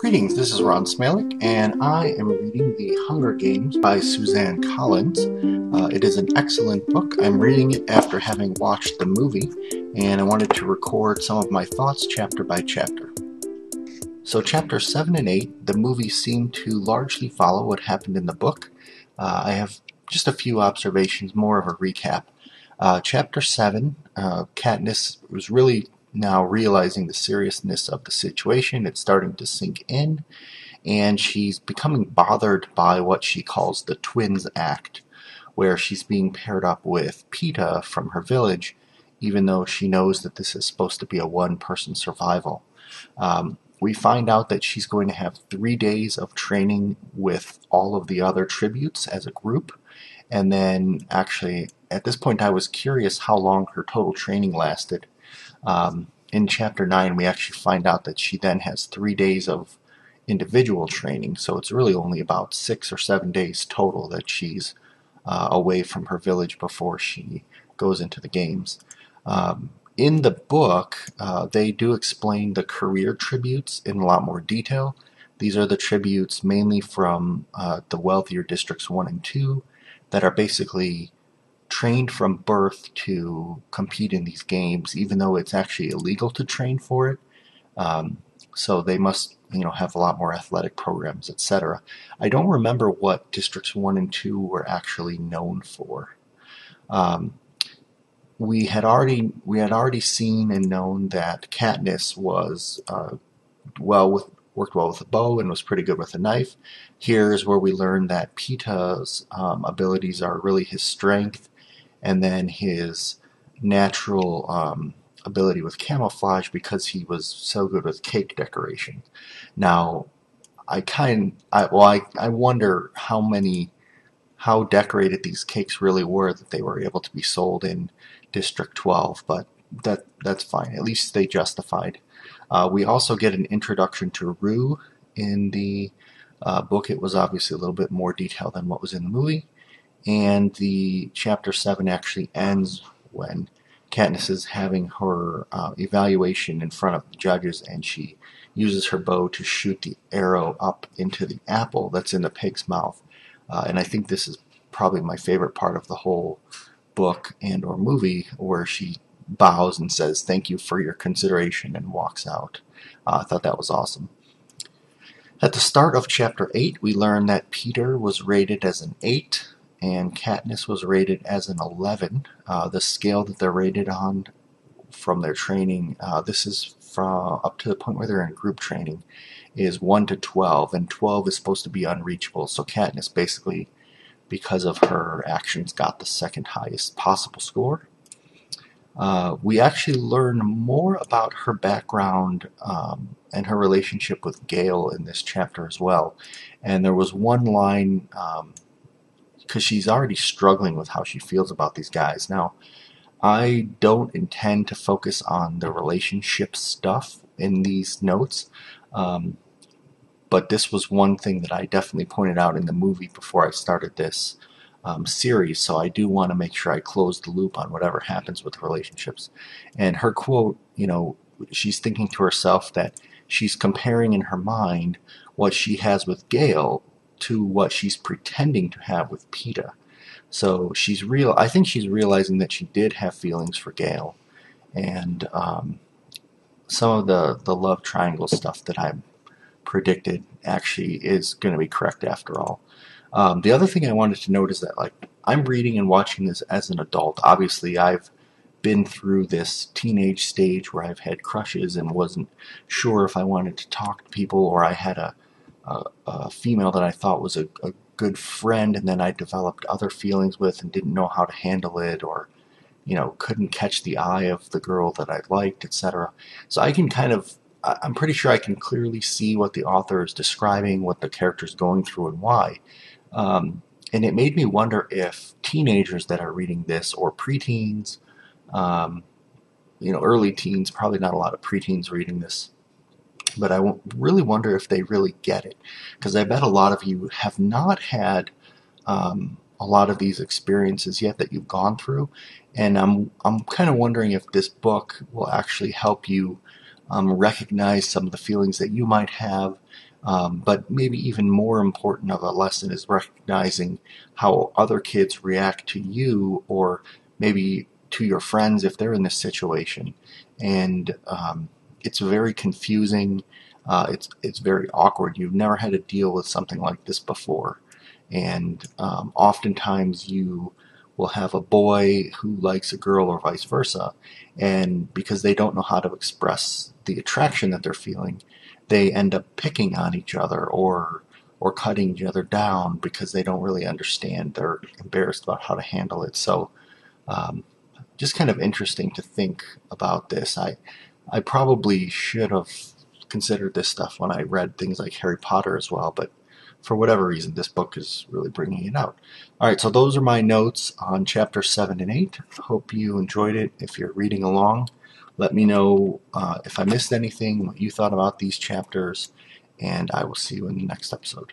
Greetings, this is Ron Smalek, and I am reading The Hunger Games by Suzanne Collins. It is an excellent book. I'm reading it after having watched the movie, and I wanted to record some of my thoughts chapter by chapter. So chapter 7 and 8, the movie seemed to largely follow what happened in the book. I have just a few observations, more of a recap. Chapter 7, Katniss was really now realizing the seriousness of the situation. It's starting to sink in, and she's becoming bothered by what she calls the Twins Act, where she's being paired up with Peeta from her village, even though she knows that this is supposed to be a one-person survival. We find out that she's going to have 3 days of training with all of the other tributes as a group, and then actually at this point I was curious how long her total training lasted. In chapter 9 we actually find out that she then has 3 days of individual training, so it's really only about 6 or 7 days total that she's away from her village before she goes into the games. In the book, they do explain the career tributes in a lot more detail. These are the tributes mainly from the wealthier districts 1 and 2 that are basically trained from birth to compete in these games, even though it's actually illegal to train for it. So they must, have a lot more athletic programs, etc. I don't remember what districts 1 and 2 were actually known for. We had already seen and known that Katniss was worked well with a bow and was pretty good with a knife. Here's where we learn that Peeta's abilities are really his strength, and then his natural ability with camouflage because he was so good with cake decoration. Now, I wonder how decorated these cakes really were that they were able to be sold in District 12, but that's fine. At least they justified. We also get an introduction to Rue in the book. It was obviously a little bit more detailed than what was in the movie. And the chapter 7 actually ends when Katniss is having her evaluation in front of the judges, and she uses her bow to shoot the arrow up into the apple that's in the pig's mouth. And I think this is probably my favorite part of the whole book and or movie, where she bows and says, "Thank you for your consideration," and walks out. I thought that was awesome. At the start of chapter 8, we learn that Peter was rated as an 8, and Katniss was rated as an 11. The scale that they're rated on from their training, this is from up to the point where they're in group training, is 1 to 12, and 12 is supposed to be unreachable. So Katniss basically, because of her actions, got the second highest possible score. We actually learn more about her background and her relationship with Gale in this chapter as well. And there was one line, because she's already struggling with how she feels about these guys. Now, I don't intend to focus on the relationship stuff in these notes, but this was one thing that I definitely pointed out in the movie before I started this series, so I do want to make sure I close the loop on whatever happens with the relationships. And her quote, she's thinking to herself that she's comparing in her mind what she has with Gale to what she's pretending to have with Peeta. So I think she's realizing that she did have feelings for Gale, and some of the love triangle stuff that I predicted actually is going to be correct after all. The other thing I wanted to note is that I'm reading and watching this as an adult. Obviously, I've been through this teenage stage where I've had crushes and wasn't sure if I wanted to talk to people, or I had a female that I thought was a good friend, and then I developed other feelings with and didn't know how to handle it, or couldn't catch the eye of the girl that I liked, etc. So I'm pretty sure I can clearly see what the author is describing, what the character's going through, and why. And it made me wonder if teenagers that are reading this, or preteens, early teens, probably not a lot of preteens reading this, but I really wonder if they really get it, because I bet a lot of you have not had a lot of these experiences yet that you've gone through, and I'm kind of wondering if this book will actually help you recognize some of the feelings that you might have, But maybe even more important of a lesson is recognizing how other kids react to you, or maybe to your friends if they're in this situation. And it's very confusing. It's very awkward. You've never had to deal with something like this before, and oftentimes you will have a boy who likes a girl or vice versa, and because they don't know how to express the attraction that they're feeling, they end up picking on each other or cutting each other down because they don't really understand. They're embarrassed about how to handle it. So um, just kind of interesting to think about this. I probably should have considered this stuff when I read things like Harry Potter as well, but for whatever reason, this book is really bringing it out. All right, so those are my notes on chapter 7 and 8. Hope you enjoyed it. If you're reading along, let me know if I missed anything, what you thought about these chapters, and I will see you in the next episode.